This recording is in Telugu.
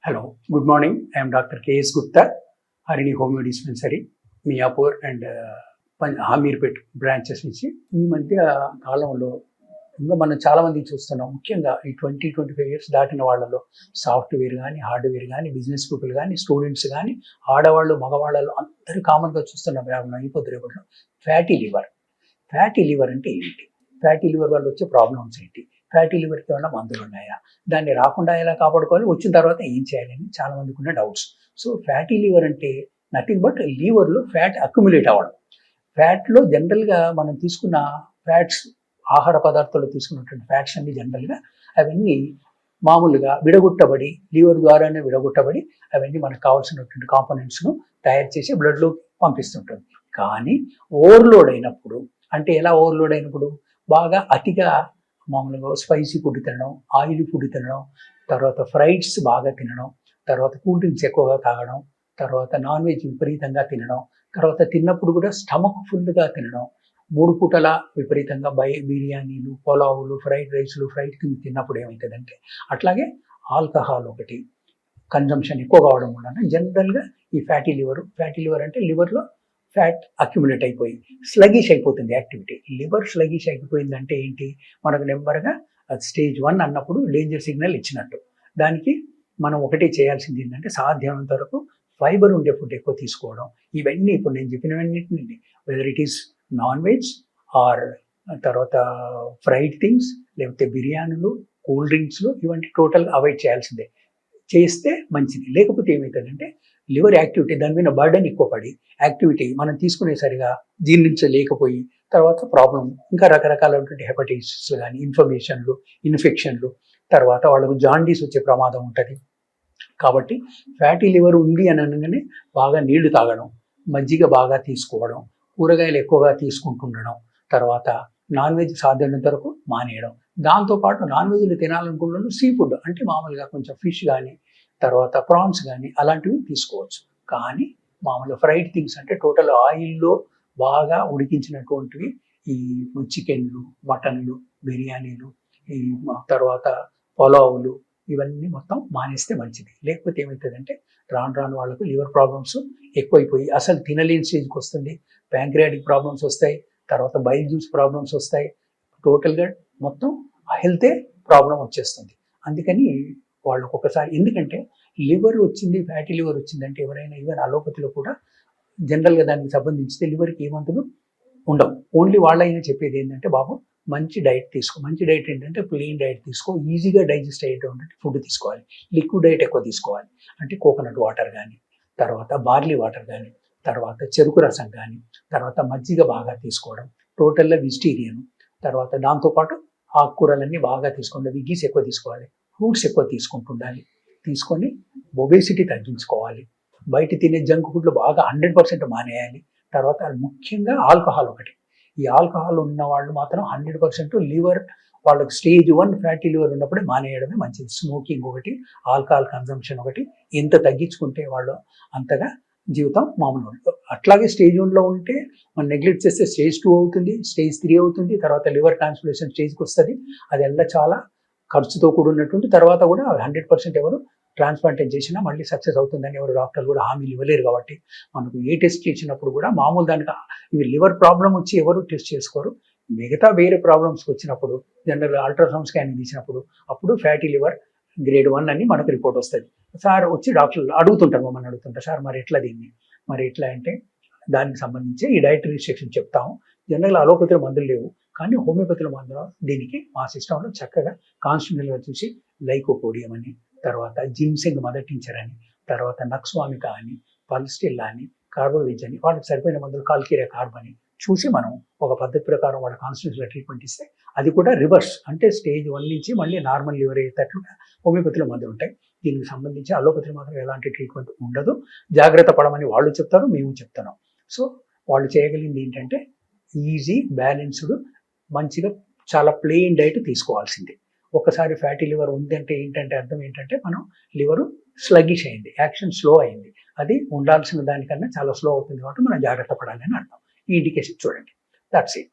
Hello, good morning. I am Dr. K.S. Gupta, Harini Homeo Dispensary, Miyapur and Hamirpet branches నుంచి ఈ మధ్య కాలంలో ఇంకా మనం చాలా మంది చూస్తున్నాం. ముఖ్యంగా ఈ 20-25 ఇయర్స్ దాటిన వాళ్ళలో సాఫ్ట్వేర్ కానీ, హార్డ్వేర్ కానీ, బిజినెస్ పీపుల్ కానీ, స్టూడెంట్స్ కానీ, ఆడవాళ్ళు, మగవాళ్ళలో అందరూ కామన్గా చూస్తున్న అయిపోతుంది రేపట్లో ఫ్యాటీ లివర్. ఫ్యాటీ లివర్ అంటే ఏంటి? ఫ్యాటీ లివర్ వల్ల వచ్చే ప్రాబ్లమ్స్ ఏంటి? ఫ్యాటీ లివర్కి ఏమైనా మందులు ఉన్నాయా? దాన్ని రాకుండా ఎలా కాపాడుకోవాలి? వచ్చిన తర్వాత ఏం చేయాలని చాలా మందికి ఉన్న డౌట్స్. సో ఫ్యాటీ లివర్ అంటే నథింగ్ బట్ లివర్లో ఫ్యాట్ అక్యుములేట్ అవ్వడం. ఫ్యాట్లో జనరల్గా మనం తీసుకున్న ఫ్యాట్స్, ఆహార పదార్థాలు తీసుకున్నటువంటి ఫ్యాట్స్ అన్ని జనరల్గా అవన్నీ మామూలుగా విడగొట్టబడి, లివర్ ద్వారానే విడగొట్టబడి అవన్నీ మనకు కావాల్సినటువంటి కాంపోనెంట్స్ను తయారు చేసి బ్లడ్లో పంపిస్తుంటుంది. కానీ ఓవర్లోడ్ అయినప్పుడు, అంటే ఎలా ఓవర్లోడ్ అయినప్పుడు? బాగా అతిగా మామూలుగా స్పైసీ ఫుడ్ తినడం, ఆయిల్ ఫుడ్ తినడం, తర్వాత ఫ్రైడ్స్ బాగా తినడం, తర్వాత కూల్ డ్రింక్స్ ఎక్కువగా తాగడం, తర్వాత నాన్ వెజ్ విపరీతంగా తినడం, తర్వాత తిన్నప్పుడు కూడా స్టమక్ ఫుల్గా తినడం, 3 పూటల విపరీతంగా బిర్యానీలు, పులావులు, ఫ్రైడ్ రైస్లు, ఫ్రైడ్ థింగ్ తిన్నప్పుడు ఏమవుతుందంటే, అట్లాగే ఆల్కహాల్ ఒకటి కన్జంప్షన్ ఎక్కువ కావడం వలన జనరల్గా ఈ ఫ్యాటీ లివర్ అంటే లివర్లో ఫ్యాట్ అక్యుములేట్ అయిపోయి స్లగిష్ అయిపోతుంది యాక్టివిటీ. లివర్ స్లగిష్ అయిపోయిందంటే ఏంటి? మనకు నెంబర్గా స్టేజ్ 1 అన్నప్పుడు డేంజర్ సిగ్నల్ ఇచ్చినట్టు. దానికి మనం ఒకటే చేయాల్సింది ఏంటంటే, సాధ్యమైనంత వరకు ఫైబర్ ఉండే ఫుడ్ ఎక్కువ తీసుకోవడం. ఇవన్నీ ఇప్పుడు నేను చెప్పినవన్నింటినీ, whether it is non veg or తర్వాత ఫ్రైడ్ థింగ్స్, లేకపోతే బిర్యానీలు, కూల్ డ్రింక్స్లు, ఇవన్నీ టోటల్గా అవాయిడ్ చేయాల్సిందే. చేస్తే మంచిది. లేకపోతే ఏమవుతుందంటే లివర్ యాక్టివిటీ దాని మీద బర్డెన్ ఎక్కువ పడి యాక్టివిటీ మనం తీసుకునేసరిగా జీర్ణించలేకపోయి తర్వాత ప్రాబ్లం ఇంకా రకరకాలైనటువంటి హెపటైటిస్ కానీ, ఇన్ఫెక్షన్లు, తర్వాత వాళ్ళకు జాండీస్ వచ్చే ప్రమాదం ఉంటుంది. కాబట్టి ఫ్యాటీ లివర్ ఉంది అని అనగానే బాగా నీళ్లు తాగడం, మజ్జిగ బాగా తీసుకోవడం, కూరగాయలు ఎక్కువగా తీసుకుంటుండడం, తర్వాత నాన్ వెజ్ సాధ్యమైనంత వరకు మానేయడం. దాంతోపాటు నాన్ వెజ్లు తినాలనుకున్న సీ ఫుడ్ అంటే మామూలుగా కొంచెం ఫిష్ కానీ, తర్వాత ప్రాన్స్ కానీ అలాంటివి తీసుకోవచ్చు. కానీ మామూలుగా ఫ్రైడ్ థింగ్స్ అంటే టోటల్ ఆయిల్లో బాగా ఉడికించినటువంటివి, ఈ చికెన్లు, మటన్లు, బిర్యానీలు, ఈ తర్వాత పులావులు, ఇవన్నీ మొత్తం మానేస్తే మంచిది. లేకపోతే ఏమవుతుందంటే రాను వాళ్ళకు లివర్ ప్రాబ్లమ్స్ ఎక్కువైపోయి అసలు తినలేని స్టేజ్కి వస్తుంది. ప్యాంక్రియాటిక్ ప్రాబ్లమ్స్ వస్తాయి, తర్వాత బైల్ జ్యూస్ ప్రాబ్లమ్స్ వస్తాయి. టోటల్గా మొత్తం హెల్తే ప్రాబ్లం వచ్చేస్తుంది. అందుకని వాళ్ళు ఒక్కొక్కసారి, ఎందుకంటే లివర్ వచ్చింది, ఫ్యాటీ లివర్ వచ్చిందంటే ఎవరైనా ఈవెన్ అలోపతిలో కూడా జనరల్గా దానికి సంబంధించితే లివర్కి ఏ మందులు ఉండవు. ఓన్లీ వాళ్ళైనా చెప్పేది ఏంటంటే, బాబు మంచి డైట్ తీసుకో. మంచి డైట్ ఏంటంటే ప్లెయిన్ డైట్ తీసుకో, ఈజీగా డైజెస్ట్ అయ్యేటువంటి ఫుడ్ తీసుకోవాలి. లిక్విడ్ డైట్ ఎక్కువ తీసుకోవాలి. అంటే కోకోనట్ వాటర్ కానీ, తర్వాత బార్లీ వాటర్ కానీ, తర్వాత చెరుకు రసం కానీ, తర్వాత మజ్జిగ బాగా తీసుకోవడం, టోటల్గా వెజిటేరియన్, తర్వాత దాంతోపాటు ఆకుకూరలన్నీ బాగా తీసుకోండి. విగ్గీస్ ఎక్కువ తీసుకోవాలి, ఫ్రూట్స్ ఎక్కువ తీసుకుంటుండాలి. తీసుకొని ఒబేసిటీ తగ్గించుకోవాలి. బయట తినే జంక్ ఫుడ్లు బాగా 100% మానేయాలి. తర్వాత ముఖ్యంగా ఆల్కహాల్ ఒకటి. ఈ ఆల్కహాల్ ఉన్న వాళ్ళు మాత్రం 100% లివర్ వాళ్ళకి స్టేజ్ 1 ఫ్యాటీ లివర్ ఉన్నప్పుడే మానేయడమే మంచిది. స్మోకింగ్ ఒకటి, ఆల్కహాల్ కన్జంప్షన్ ఒకటి, ఎంత తగ్గించుకుంటే వాళ్ళు అంతగా జీవితం మామూలు. అట్లాగే స్టేజ్ 1లో ఉంటే మనం నెగ్లెక్ట్ చేస్తే స్టేజ్ 2 అవుతుంది, స్టేజ్ 3 అవుతుంది, తర్వాత లివర్ ట్రాన్స్ప్లాంటేషన్ స్టేజ్కి వస్తుంది. అది ఎలా చాలా ఖర్చుతో కూడినటువంటి, తర్వాత కూడా 100% ఎవరు ట్రాన్స్ప్లాంటేషన్ చేసినా మళ్ళీ సక్సెస్ అవుతుందని ఎవరు డాక్టర్లు కూడా హామీలు ఇవ్వలేరు. కాబట్టి మనకు ఏ టెస్ట్ చేసినప్పుడు కూడా మామూలు దానికి ఇవి లివర్ ప్రాబ్లం వచ్చి ఎవరు టెస్ట్ చేసుకోరు. మిగతా వేరే ప్రాబ్లమ్స్కి వచ్చినప్పుడు జనరల్ అల్ట్రాసౌండ్ స్కానింగ్ తీసినప్పుడు అప్పుడు ఫ్యాటీ లివర్ గ్రేడ్ 1 అని మనకు రిపోర్ట్ వస్తుంది. సార్ వచ్చి డాక్టర్లు అడుగుతుంటారు, మమ్మల్ని అడుగుతుంటారు, సార్ మరి ఎట్లా అంటే దానికి సంబంధించి ఈ డైట్ రిస్ట్రిక్షన్ చెప్తాము. జనరల్ అలోపతిలో మందులు లేవు, కానీ హోమియోపతిలో మందులు దీనికి మా సిస్టంలో చక్కగా కాన్స్టిట్యూషన్గా చూసి లైకోపోడియం అని, తర్వాత జిన్సింగ్ మదర్ టించర్ అని, తర్వాత నక్స్వామిక అని, పల్స్టిల్ అని, కార్బోవిజ్ అని, వాళ్ళకి సరిపోయిన మందులు కాల్కిరియా కార్బ్ అని చూసి మనం ఒక పద్ధతి ప్రకారం వాళ్ళ కాన్స్టిట్యూషన్లో ట్రీట్మెంట్ ఇస్తే, అది కూడా రివర్స్ అంటే స్టేజ్ 1 నుంచి మళ్ళీ నార్మల్ లివర్ అయ్యేటట్లుగా హోమియోపతిలో మందులు ఉంటాయి. దీనికి సంబంధించి అలోపతిలో మాత్రం ఎలాంటి ట్రీట్మెంట్ ఉండదు. జాగ్రత్త పడమని వాళ్ళు చెప్తారు, మేము చెప్తున్నాం. సో వాళ్ళు చేయగలిగింది ఏంటంటే ఈజీ, బ్యాలెన్స్డ్, మంచిగా చాలా ప్లెయిన్ డైట్ తీసుకోవాల్సిందే. ఒకసారి ఫ్యాటీ లివర్ ఉందంటే ఏంటంటే అర్థం ఏంటంటే మనం లివరు స్లగిష్ అయింది, యాక్షన్ స్లో అయింది. అది ఉండాల్సిన దానికన్నా చాలా స్లో అవుతుంది కాబట్టి మనం జాగ్రత్త పడాలి అని అర్థం. ఈ ఇండికేషన్ చూడండి. That's it.